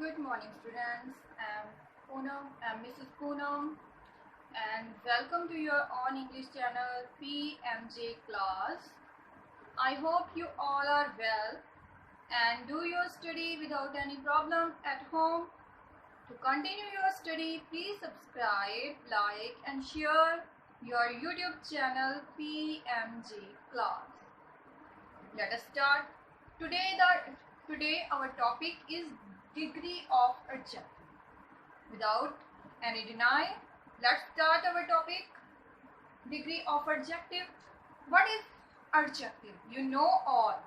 Good morning, students. I'm Mrs. Poonam, and welcome to your own English channel PMJ class. I hope you all are well and do your study without any problem at home. To continue your study, please subscribe, like, and share your YouTube channel PMJ class. Let us start. Today our topic is degree of adjective. Without any deny, let's start our topic. Degree of adjective. What is adjective? You know all.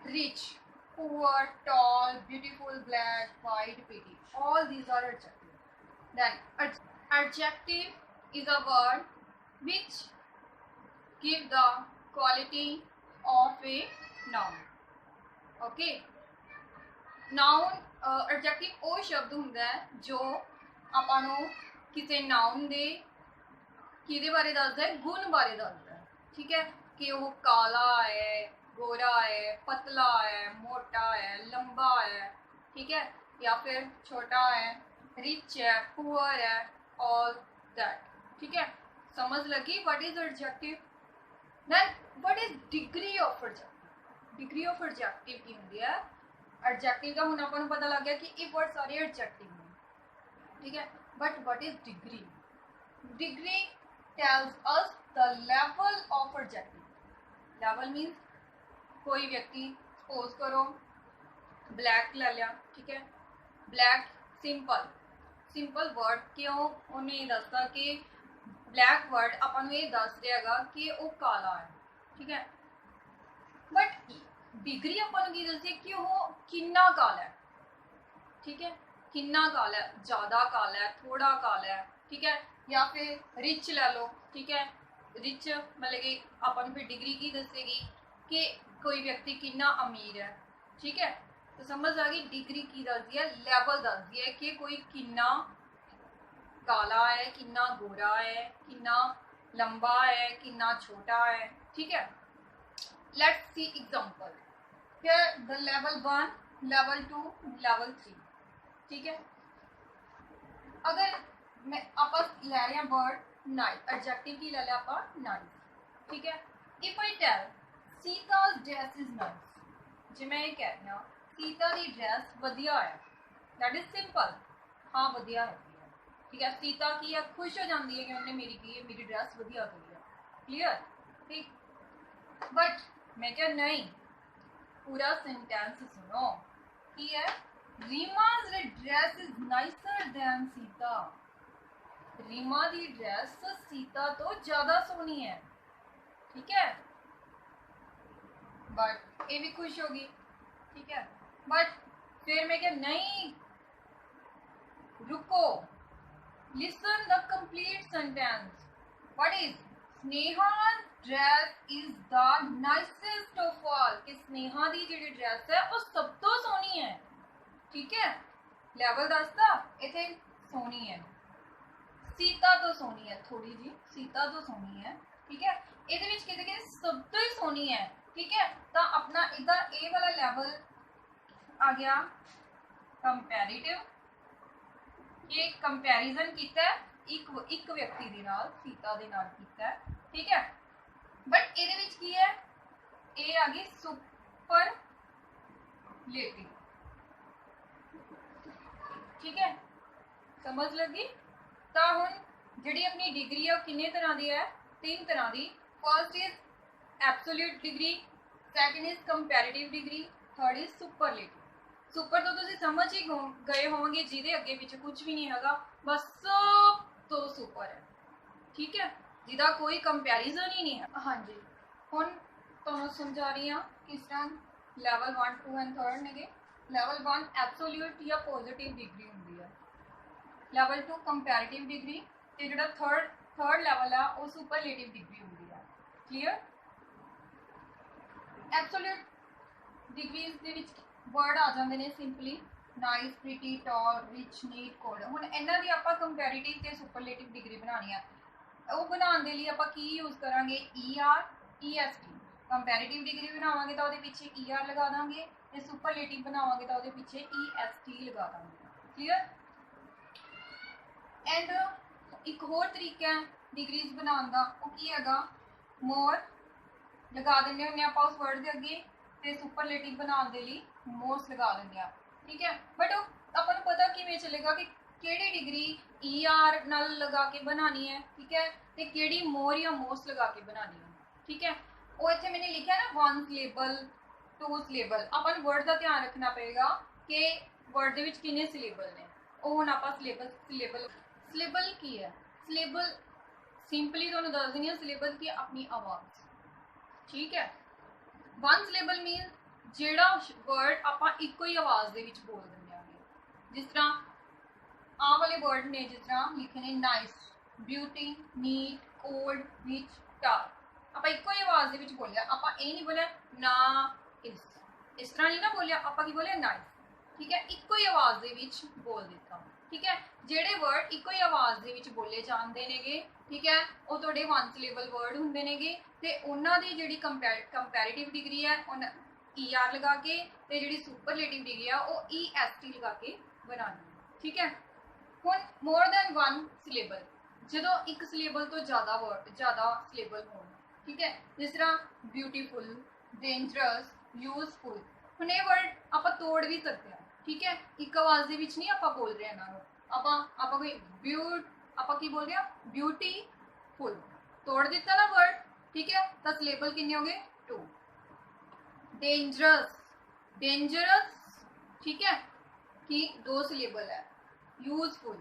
Rich, poor, tall, beautiful, black, white, pretty. All these are adjectives. Then adjective is a word which give the quality of a noun. Okay. Noun adjective ਉਹ ਸ਼ਬਦ ਹੁੰਦਾ ਹੈ ਜੋ ਆਪਾਂ ਨੂੰ ਕਿਸੇ noun ਦੇ ਕਿਹਦੇ ਬਾਰੇ ਦੱਸਦਾ ਹੈ, ਗੁਣ ਬਾਰੇ ਦੱਸਦਾ ਹੈ। ਠੀਕ ਹੈ ਕਿ ਉਹ ਕਾਲਾ ਹੈ, ਗੋਰਾ ਹੈ, ਪਤਲਾ ਹੈ, ਮੋਟਾ ਹੈ, ਲੰਬਾ ਹੈ, ਠੀਕ ਹੈ, ਜਾਂ ਫਿਰ ਛੋਟਾ ਹੈ, ਰਿਚ ਹੈ, ਪੁਅਰ ਹੈ, ऑल दैट। ठीक है, समझ लगी what is adjective. Then what is degree of adjective. Degree of adjective की होंगी है एडजेक्टिव का हुण आपां नूं पता लग गया कि ये वर्ड सारे एडजेक्टिव ने। ठीक है, but what is degree. Degree tells us the level of adjective. Level means कोई व्यक्ति सपोज करो ब्लैक ले लिया। ठीक है, ब्लैक सिंपल वर्ड क्यों उन्हें दसदा कि ब्लैक वर्ड आपां नूं ये दस देगा कि वो काला है। ठीक है, बट डिग्री आपां नूं की दस्सी कि वो किन्ना काला है। ठीक है, किन्ना काला है, ज़्यादा काला है, थोड़ा काला है। ठीक है, या फिर रिच ले लो। ठीक है, रिच मतलब कि आपां नूं फिर डिग्री की दसेगी कि कोई व्यक्ति किन्ना अमीर है। ठीक है, तो समझ आ गई डिग्री की दसदी है, लैवल दसदी है कि कोई किन्ना काला है, किन्ना गोरा है, किन्ना लंबा है, किन्ना छोटा है। ठीक है, let's see example. Here the level 1, level 2, level 3। ठीक है, अगर मैं आप ले रहे हैं वर्ड नाइस, एडजेक्टिव की ले लिया आप नाइस। ठीक है, if I tell Sita's dress is nice, जे मैं ये कह रही हूँ सीता की ड्रेस वधिया है, दैट इज सिंपल। हाँ वधिया है। ठीक है, सीता की है खुश हो जाती है कि उन्हें मेरी ड्रेस वधिया करी है। क्लियर। ठीक, बट मैं क्या नहीं, पूरा सेंटेंस सुनो कि है Reema's dress is nicer than Sita. Reema की ड्रेस सीता तो ज्यादा सोहनी है। ठीक है, बट ये भी खुश होगी। ठीक है, बट फिर मैं क्या नहीं, रुको, listen the complete sentence. What is Sneha's dress is the nicest of all, कि स्नेहा दी जिहड़ी ड्रेस है वो सब तो सोहनी है। ठीक है, लेवल दसदा इथे सोहनी है, सीता तो सोहनी है, थोड़ी जी सीता तो सोहनी है। ठीक है, इहदे विच किते किते सब तो ही सोहनी है। ठीक है, तो अपना इधर ए वाला लेवल आ गया कंपैरेटिव। ये कंपैरिजन कीता है एक व्यक्ति दे नाल, सीता दे नाल कीता है। ठीक है, बट इहदे विच की है, ए आ गई सुपरलेटिव। ठीक है, समझ लगी। तो हुण जिहड़ी अपनी डिग्री है किन्ने तरह दी है, 3 तरह दी। First is absolute degree, second is comparative degree, third is superlative. Super तो तुसीं समझ ही गए होंगे, जिहदे अगे पिछे कुछ भी नहीं हैगा, बस सब तो सुपर है। ठीक है, जिहदा कोई कंपैरिजन ही नहीं है। हाँ जी, हुण तुहानूं समझा रही हाँ किस तरह लैवल 1, 2 एंड 3 ने। लैवल 1 एब्सोल्यूट या पॉजिटिव डिग्री होंगी है, लैवल 2 कंपैरेटिव डिग्री, ते जिहड़ा थर्ड लैवल है वो सुपरलेटिव डिग्री होंगी है। क्लीयर। एब्सोल्यूट डिग्रीज दे विच वर्ड आ जाते हैं simply nice, pretty, tall, rich, neat, cold. हुण इन्हां दी आपां कंपैरेटिव ते सुपरलेटिव डिग्री बनानी है। वो बनाने के लिए आपां की यूज़ करांगे, ER, EST। कंपैरेटिव डिग्री बनावांगे तो पीछे ER लगा देंगे, ਤੇ ਸੁਪਰਲੇਟਿਵ ਬਣਾਵਾਂਗੇ ਤਾਂ ਉਹਦੇ ਪਿੱਛੇ EST ਲਗਾ ਦਾਂਗੇ। ਕਲੀਅਰ। ਐਂਡ ਇੱਕ ਹੋਰ ਤਰੀਕਾ ਹੈ ਡਿਗਰੀਜ਼ ਬਣਾਉਣ ਦਾ, ਉਹ ਕੀ ਹੈਗਾ, ਮੋਰ ਲਗਾ ਦਿੰਦੇ ਹੁੰਦੇ ਆਪਾਂ ਉਸ ਵਰਡ ਦੇ ਅੱਗੇ ਤੇ ਸੁਪਰਲੇਟਿਵ ਬਣਾਉਣ ਦੇ ਲਈ ਮੋਸਟ ਲਗਾ ਦਿੰਦੇ ਆ। ਠੀਕ ਹੈ, ਬਟ ਉਹ ਆਪਾਂ ਨੂੰ ਪਤਾ ਕਿਵੇਂ ਚੱਲੇਗਾ ਕਿ ਕਿਹੜੀ ਡਿਗਰੀ ER ਨਾਲ ਲਗਾ ਕੇ ਬਣਾਣੀ ਹੈ, ਠੀਕ ਹੈ, ਤੇ ਕਿਹੜੀ ਮੋਰ ਜਾਂ ਮੋਸਟ ਲਗਾ ਕੇ ਬਣਾਣੀ ਹੈ। ਠੀਕ ਹੈ, ਉਹ ਇੱਥੇ ਮੈंने ਲਿਖਿਆ ਨਾ 1 ਸਿਲੇਬਲ 2 ਸਿਲੇਬਲ। ਆਪਾਂ ਨੂੰ ਵਰਡ ਦਾ ਧਿਆਨ ਰੱਖਣਾ ਪਏਗਾ ਕਿ ਵਰਡ ਦੇ ਵਿੱਚ ਕਿੰਨੇ ਸਿਲੇਬਲ ਨੇ। ਉਹ ਹੁਣ ਆਪਾਂ ਸਿਲੇਬਲ ਕੀ ਹੈ, ਸਿਲੇਬਲ ਸਿੰਪਲੀ ਤੁਹਾਨੂੰ ਦੱਸ ਦਿੰਦੀ ਹਾਂ, ਸਿਲੇਬਲ ਕੀ ਆਪਣੀ ਆਵਾਜ਼। ठीक है, 1 सिलेबल मीन ਜਿਹੜਾ वर्ड ਆਪਾਂ ਇੱਕੋ ਹੀ ਆਵਾਜ਼ ਦੇ ਵਿੱਚ ਬੋਲ ਦਿੰਦੇ ਆਂਗੇ। ਜਿਸ ਤਰ੍ਹਾਂ ਆਹ ਵਾਲੇ वर्ड ਨੇ, ਜਿਸ ਤਰ੍ਹਾਂ ਲਿਖੇ ਨੇ nice, beauty, neat, cold, rich, tall. ਆਪਾਂ ਇੱਕੋ ਹੀ ਆਵਾਜ਼ ਦੇ ਵਿੱਚ ਬੋਲਿਆ, ਆਪਾਂ ਇਹ ਨਹੀਂ ਬੋਲਿਆ ਨਾ ਇਸ ਤਰ੍ਹਾਂ ਨਹੀਂ ਨਾ ਬੋਲਿਆ, ਆਪਾਂ ਕੀ ਬੋਲਿਆ ਨਾਈਸ। ਠੀਕ ਹੈ, ਇੱਕੋ ਹੀ ਆਵਾਜ਼ ਦੇ ਵਿੱਚ ਬੋਲ ਦਿੱਤਾ। ਠੀਕ ਹੈ, ਜਿਹੜੇ ਵਰਡ ਇੱਕੋ ਹੀ ਆਵਾਜ਼ ਦੇ ਵਿੱਚ ਬੋਲੇ ਜਾਂਦੇ ਨੇਗੇ, ਠੀਕ ਹੈ, ਉਹ ਤੁਹਾਡੇ 1 ਸਿਲੇਬਲ ਵਰਡ ਹੁੰਦੇ ਨੇਗੇ ਤੇ ਉਹਨਾਂ ਦੀ ਜਿਹੜੀ ਕੰਪੈਰੀਟਿਵ ਡਿਗਰੀ ਹੈ ਉਹ ER ਲਗਾ ਕੇ, ਤੇ ਜਿਹੜੀ ਸੁਪਰਲੇਟਿਵ ਡਿਗਰੀ ਆ ਉਹ EST ਲਗਾ ਕੇ ਬਣਾਉਣੀ। ਠੀਕ ਹੈ, ਹੁਣ ਮੋਰ ਦੈਨ 1 ਸਿਲੇਬਲ, ਜਦੋਂ ਇੱਕ ਸਿਲੇਬਲ ਤੋਂ ਜ਼ਿਆਦਾ ਸਿਲੇਬਲ ਹੋਣ। ਠੀਕ ਹੈ, ਜਿਸ ਤਰ੍ਹਾਂ ਬਿਊਟੀਫੁਲ, ਡੇਂਜਰਸ, ਯੂਜ਼ਫੁਲ। ਹੁਣ ਇਹ ਵਰਡ ਆਪਾਂ ਤੋੜ ਵੀ ਸਕਦੇ ਹਾਂ। ਠੀਕ ਹੈ, ਇੱਕ ਆਵਾਜ਼ ਦੇ ਵਿੱਚ ਨਹੀਂ ਆਪਾਂ ਬੋਲ ਰਹੇ ਇਹਨਾਂ ਨੂੰ, ਆਪਾਂ ਕੋਈ ਆਪਾਂ ਕੀ ਬੋਲ ਰਹੇ ਹਾਂ, ਬਿਊਟੀਫੁਲ, ਤੋੜ ਦਿੱਤਾ ਨਾ ਵਰਡ। ठीक है, तो सिलेबल कितने हो गए 2। डेंजरस, ठीक है, कि 2 सिलेबल है। यूजफुल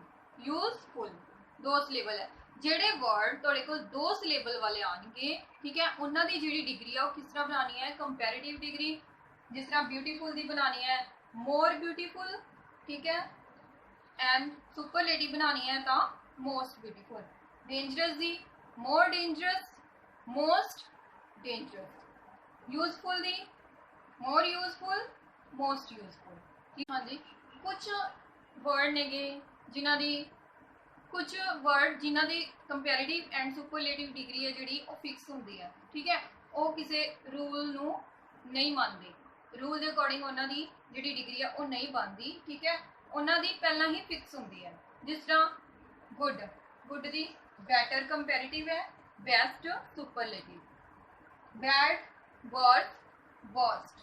2 सिलेबल है। जेडे वर्ड तुहाडे कोल 2 सिलेबल वाले आएंगे, ठीक है, उन्हां दी जिहड़ी डिग्री है किस तरह बनानी है, कंपैरेटिव डिग्री। जिस तरह ब्यूटीफुल दी बनानी है मोर ब्यूटीफुल, ठीक है, एंड सुपरलेटिव बनानी है तो मोस्ट ब्यूटीफुल। डेंजरस दी more dangerous, most dangerous. Useful दी मोर यूजफुल, मोस्ट यूजफुल। हाँ जी, कुछ वर्ड नेगे जिन्हां दी कंपैरेटिव एंड सुपरलेटिव डिग्री है जिहड़ी वो फिक्स हुंदी है। ठीक है, वो किसी रूल नूं नहीं मानते, रूल के अकॉर्डिंग उन्हां दी जिहड़ी डिग्री है वो नहीं बनती। ठीक है, उन्हां दी पहलां ही फिक्स हुंदी है। जिस तरह गुड दी बैटर कंपैरेटिव है, best superlative, bad worst worst,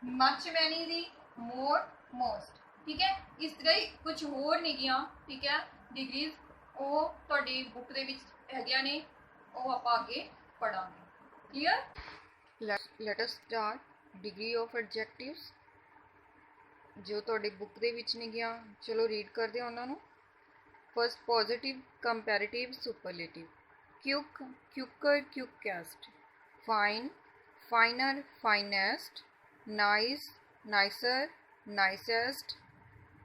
much many दी मोर मोस्ट। ठीक है, इस तरह ही कुछ होर नेगियां, ठीक है, डिग्रीज वो तुहाडी बुक दे विच हैगियां ने, वो आपां अगे पढ़ांगे। Clear. Let us start degree of adjectives जो तुहाडी बुक दे विच नेगियां। चलो रीड करदे हां उन्हां नूं। First positive, comparative, superlative. Quick, quicker, quickest. Fine, finer, finest. Nice, nicer, nicest.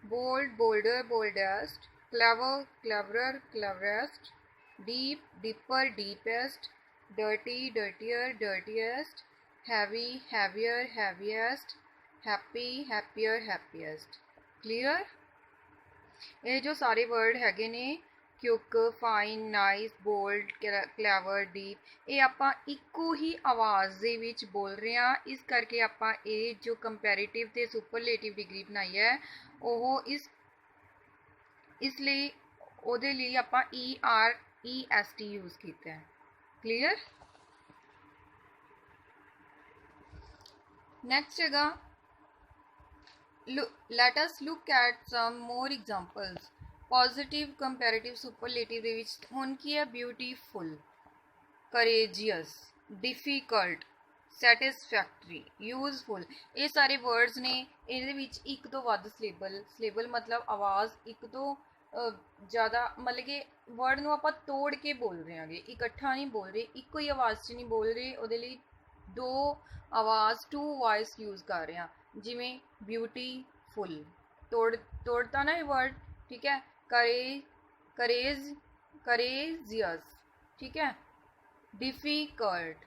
Bold, bolder, boldest. Clever, cleverer, cleverest. Deep, deeper, deepest. Dirty, dirtier, dirtiest. Heavy, heavier, heaviest. Happy, happier, happiest. Clear. ये जो सारे word हैगे ने quick, fine, nice, bold, clever, deep, ये आपां इक्को ही आवाज़ दे विच बोल रहे हैं। इस करके आपां ये जो कंपैरेटिव ते सुपरलेटिव डिग्री बनाई है वो इसलिए ਉਹਦੇ ਲਈ ਆਪਾਂ ER EST यूज़ किया है। क्लियर। नेक्स्ट हैगा let us look at some more examples। Positive, comparative, superlative दे विच हुण की है beautiful, courageous, difficult, satisfactory, useful. ये सारे वर्ड्स ने, इहदे विच एक तो वध सिलेबल मतलब आवाज़ एक तो ज़्यादा, मतलब कि वर्ड नूं आपां तोड़ के बोल रहे हैं, इकट्ठा नहीं बोल रहे, एक ही आवाज़ च नहीं बोल रहे, उहदे लई 2 आवाज़ 2 वॉइस यूज़ कर रहे हैं। जिमें ब्यूटीफुल तोड़ता ना ये वर्ड। ठीक है, करेजियस, ठीक है, डिफिकल्ट,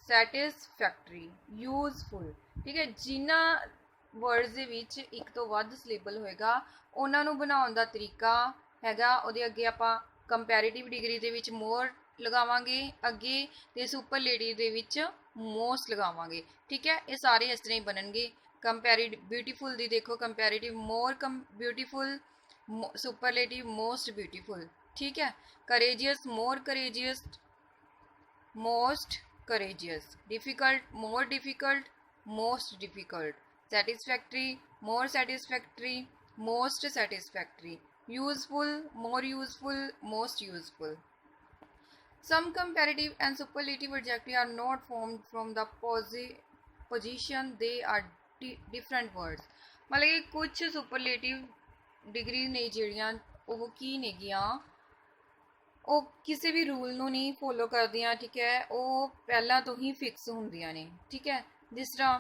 सैटिस्फैक्टरी, यूजफुल। ठीक है, जिन्हां वर्ड्स दे विच एक तो वध सिलेबल होएगा उन्हां नूं बनाउण दा तरीका हैगा, उहदे अगे आपां कंपैरेटिव डिग्री दे विच मोर लगावांगे अगे ते सुपरलेटिव दे विच मोस्ट लगावांगे। ठीक है, ये सारे इस तरह ही बनणगे। कंपैरेटिव ब्यूटीफुल दी देखो comparative more beautiful, superlative most beautiful, ठीक है। Courageous more courageous, most courageous, difficult more difficult, most difficult, satisfactory more satisfactory, most satisfactory, useful more useful, most useful. Some comparative and superlative adjectives are not formed from the position, they are different words। मतलब कि कुछ superlative degree ने ਜਿਹੜੀਆਂ ਉਹ ਕੀ ਨੇਗੀਆਂ, ਉਹ ਕਿਸੇ ਵੀ rule ਨੂੰ ਨਹੀਂ ਫੋਲੋ ਕਰਦੀਆਂ, ਠੀਕ ਹੈ। ਉਹ ਪਹਿਲਾਂ ਤੋਂ ਹੀ ਫਿਕਸ ਹੁੰਦੀਆਂ ਨੇ, ਠੀਕ ਹੈ। ਜਿਸ ਤਰ੍ਹਾਂ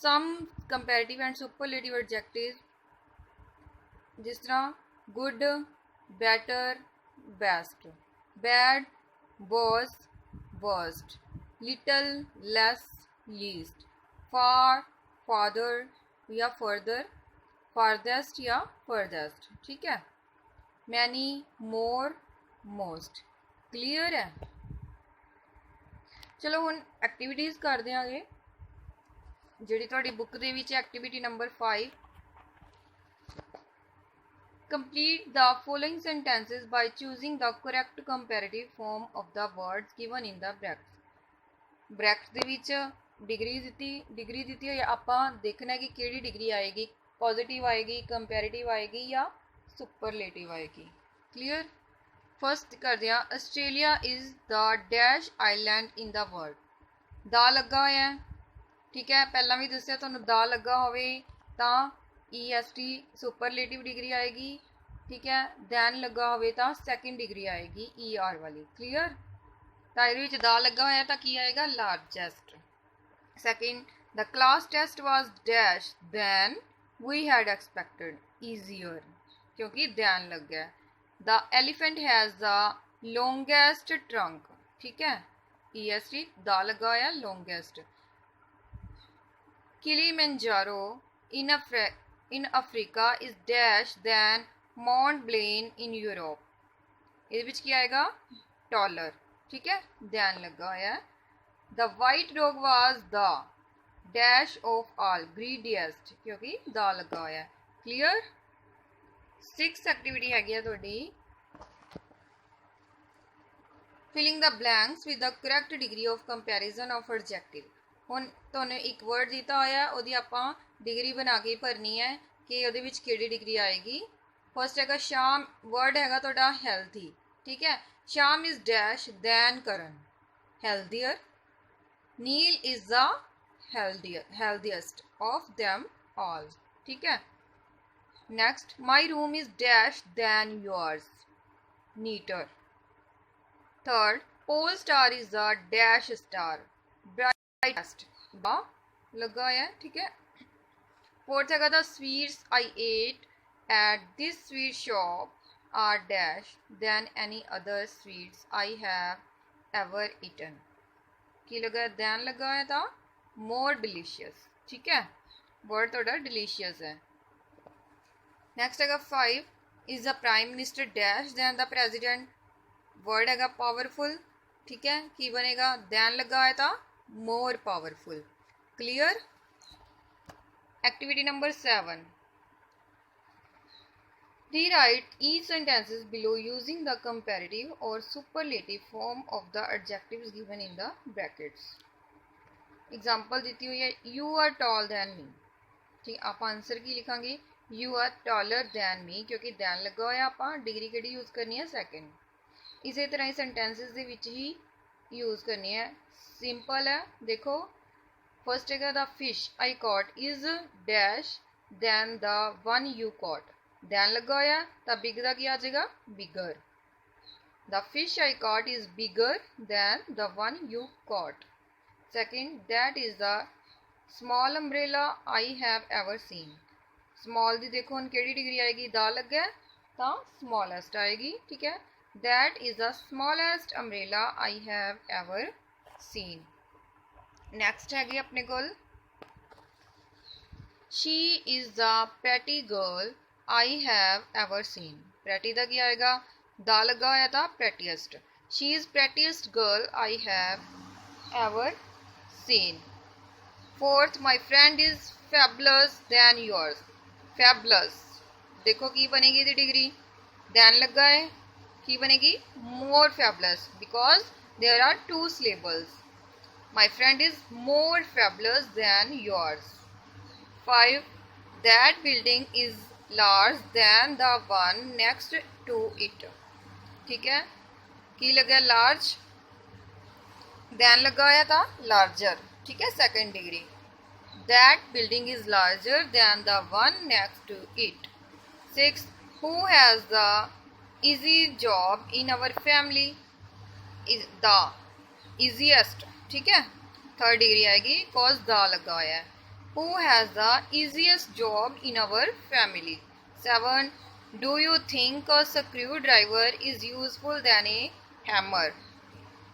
ਸਮ ਕੰਪੈरेटिव ਐਂਡ ਸੁਪਰਲੇਟਿਵ ਐਡਜੈਕਟਿਵ, ਜਿਸ ਤਰ੍ਹਾਂ good, better, best, bad, worse, worst, little, less, least, far, farther या further, farthest या furthest, ठीक है। many, more, most, clear है। चलो हुण एक्टिविटीज़ करदे आगे, जिहड़ी तुहाडी book they which activity number 5। Complete the following sentences by choosing the correct comparative form of the words given in the brackets। Brackets ਦੇ ਵਿੱਚ डिग्री ਦਿੱਤੀ ਹੋਈ, ਆਪਾਂ देखना है कि ਕਿਹੜੀ डिग्री आएगी, पॉजिटिव आएगी, कंपैरेटिव आएगी या सुपरलेटिव आएगी। क्लियर। फर्स्ट करते हैं, Australia is the dash island in the world. दा लगा होया है, ठीक है। पहला भी दस्सिया तुहानूं दा लगा होवे तां EST सुपरलेटिव डिग्री आएगी, ठीक है। दैन लगा होवे तां सैकेंड डिग्री आएगी ER वाली। क्लीयर। तां इहदे विच दा लगा होया तां की आएगा, largest. Second, the class test was dash than we had expected, easier, क्योंकि दैन लग गया। The elephant has the longest trunk, ठीक है। EST दा लगा होया, longest. Kilimanjaro in Africa is dash than Mont Blanc in Europe। ਇਹਦੇ ਵਿੱਚ ਕੀ ਆਏਗਾ, taller, ठीक है। ध्यान लगा होया। The white dog was the dash of all, greediest, क्योंकि दा लगा होया। क्लियर। 6 एक्टिविटी हैगी है तुहाडी, filling the blanks with the correct degree of comparison of adjective। ਹੁਣ ਤੁਹਾਨੂੰ ਇੱਕ वर्ड ਦਿੱਤਾ ਹੋਇਆ, ਉਹਦੀ ਆਪਾਂ डिग्री बना के भरनी है कि ਉਹਦੇ ਵਿੱਚ ਕਿਹੜੀ डिग्री आएगी। फर्स्ट हैगा शाम, वर्ड हैगा ਤੁਹਾਡਾ healthy, ठीक है। Sham is dash than Karan, healthier। Neel is the healthiest of them all, ठीक है। Next, my room is dash than yours, neater। Third, pole star is the dash star, brightest, लगा है, ठीक है। फोर्थ हैगा the sweets I ate at this sweet shop are dash than any other sweets I have ever eaten, की लगा, then लगा है था, मोर डिलीशियस, ठीक है। वर्ड थोड़ा डिलीशियस है। नेक्स्ट हैगा 5, is the prime minister dash than the president. Word हैगा पावरफुल, ठीक है। की बनेगा, दैन लगा है था, more powerful. Clear. Activity number 7, rewrite each sentences below using the comparative or superlative form of the adjectives given in the brackets। Example दी हुई है, you are tall than me, ठीक। आप आंसर की लिखांगे, you are taller than me, क्योंकि then लगा होया, आप डिग्री किहड़ी यूज करनी है, सैकेंड। इसी तरह ही सेंटेंसेस दे विच ही यूज करनी है, सिंपल है। देखो फर्स्ट हैगा, the fish I caught is dash than the one you caught. Than लगा होया तो बिग का की आ जाएगा, bigger. The fish I caught is bigger than the one you caught. Second, that is the small umbrella I have ever seen. Small दी देखो हम केड़ी डिग्री आएगी, दा लगा तो स्मॉलेस्ट आएगी, ठीक है। That is the smallest umbrella I have ever seen. Next हैगी अपने कोल, she is the pretty girl I have ever seen. Pretty का की आएगा, दा लगा होया था, prettiest. She is prettiest girl I have ever seen. Fourth, my friend is fabulous than yours. Fabulous देखो की बनेगी ਇਹਦੀ डिग्री, दैन लगा है, की बनेगी more fabulous, because there are two syllables. My friend is more fabulous than yours. 5, that building is large than the one next to it. ठीक है, की लगा लार्ज, दैन लगा होया था लार्जर। ठीक है, second degree. That building is larger than the one next to it. 6, who has the easy job in our family, is the easiest. ठीक है, थर्ड डिग्री आएगी, कॉज द लगा होया है। Who has the easiest job in our family. 7, do you think a screw driver is useful than a hammer.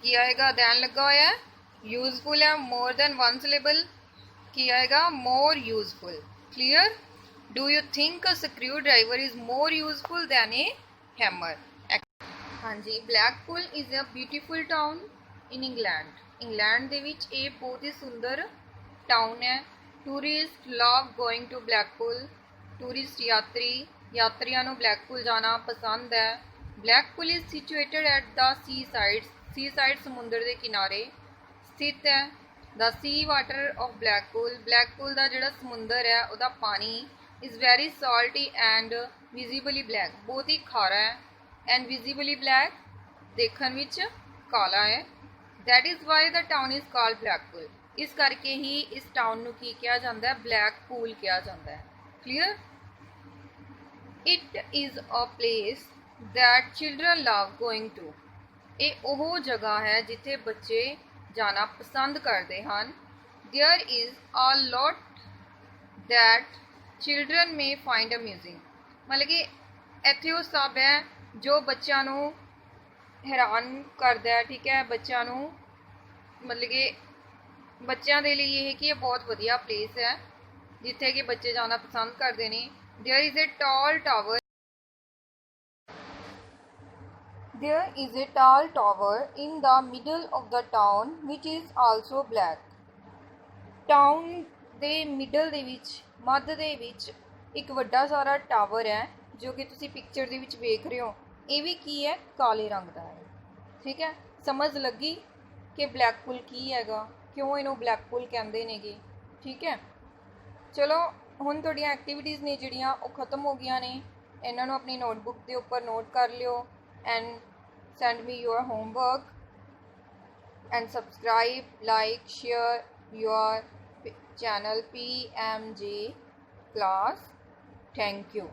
की आएगा, then लगा होया है, यूजफुल है, मोर देन वन सिलेबल, की आएगा more useful. Clear. Do you think a screw driver is more useful than a hammer. हाँ जी, Blackpool is a beautiful town in England. England ਦੇ ਵਿੱਚ ਇਹ ਬਹੁਤ ਹੀ ਸੁੰਦਰ ਟਾਊਨ ਹੈ। Tourist love going to Blackpool. Tourist ਯਾਤਰੀਆਂ ਨੂੰ ਬਲੈਕਪੂਲ ਜਾਣਾ ਪਸੰਦ ਹੈ। Blackpool is situated at the seaside ਸਮੁੰਦਰ ਦੇ ਕਿਨਾਰੇ ਸਥਿਤ ਹੈ। ਦ ਸੀ ਵਾਟਰ ਆਫ ਬਲੈਕਪੂਲ ਦਾ ਜਿਹੜਾ ਸਮੁੰਦਰ ਹੈ ਉਹਦਾ ਪਾਣੀ is very salty and visibly black, ਬਹੁਤ ਹੀ ਖਾਰਾ ਹੈ। ਐਂਡ ਵਿਜ਼ੀਬਲੀ ਬਲੈਕ, ਦੇਖਣ ਵਿੱਚ ਕਾਲਾ ਹੈ। That is why the town is called Blackpool. इस करके ही इस टाउन ਨੂੰ ਕੀ ਕਿਹਾ ਜਾਂਦਾ ਹੈ, ब्लैकपूल ਕਿਹਾ ਜਾਂਦਾ ਹੈ। Clear. It is a place that children love going to. ਇਹ ਉਹ ਜਗ੍ਹਾ ਹੈ ਜਿੱਥੇ ਬੱਚੇ ਜਾਣਾ ਪਸੰਦ ਕਰਦੇ ਹਨ। There is a lot that children may find amusing. मतलब कि ਇੱਥੇ ਉਹ ਸਭ ਹੈ ਜੋ ਬੱਚਿਆਂ ਨੂੰ हैरान करता है। ठीक है, बच्चों ਨੂੰ मतलब कि बच्चों के लिए ये कि बहुत वधिया प्लेस है जिथे कि बच्चे जाना पसंद करते हैं। There is a tall tower, there is a tall tower in the middle of the town which is also black. Town के मिडल दे विच, मध्य दे विच एक वड्डा सारा टावर है जो कि तुसी पिक्चर दे विच वेख रहे हो। ये भी की है, काले रंग का है। ठीक है, समझ लगी कि ब्लैकपूल की हैगा, क्यों इनू ब्लैकपूल कहते नेगे। ठीक है, चलो हुण तुहाडियां एक्टिविटीज़ ने जिहड़ियां वो खत्म हो गई ने। इन्हां नूं अपनी नोटबुक के उपर नोट कर लिओ and send me your homework and subscribe, like, share your channel PMJ class. Thank you.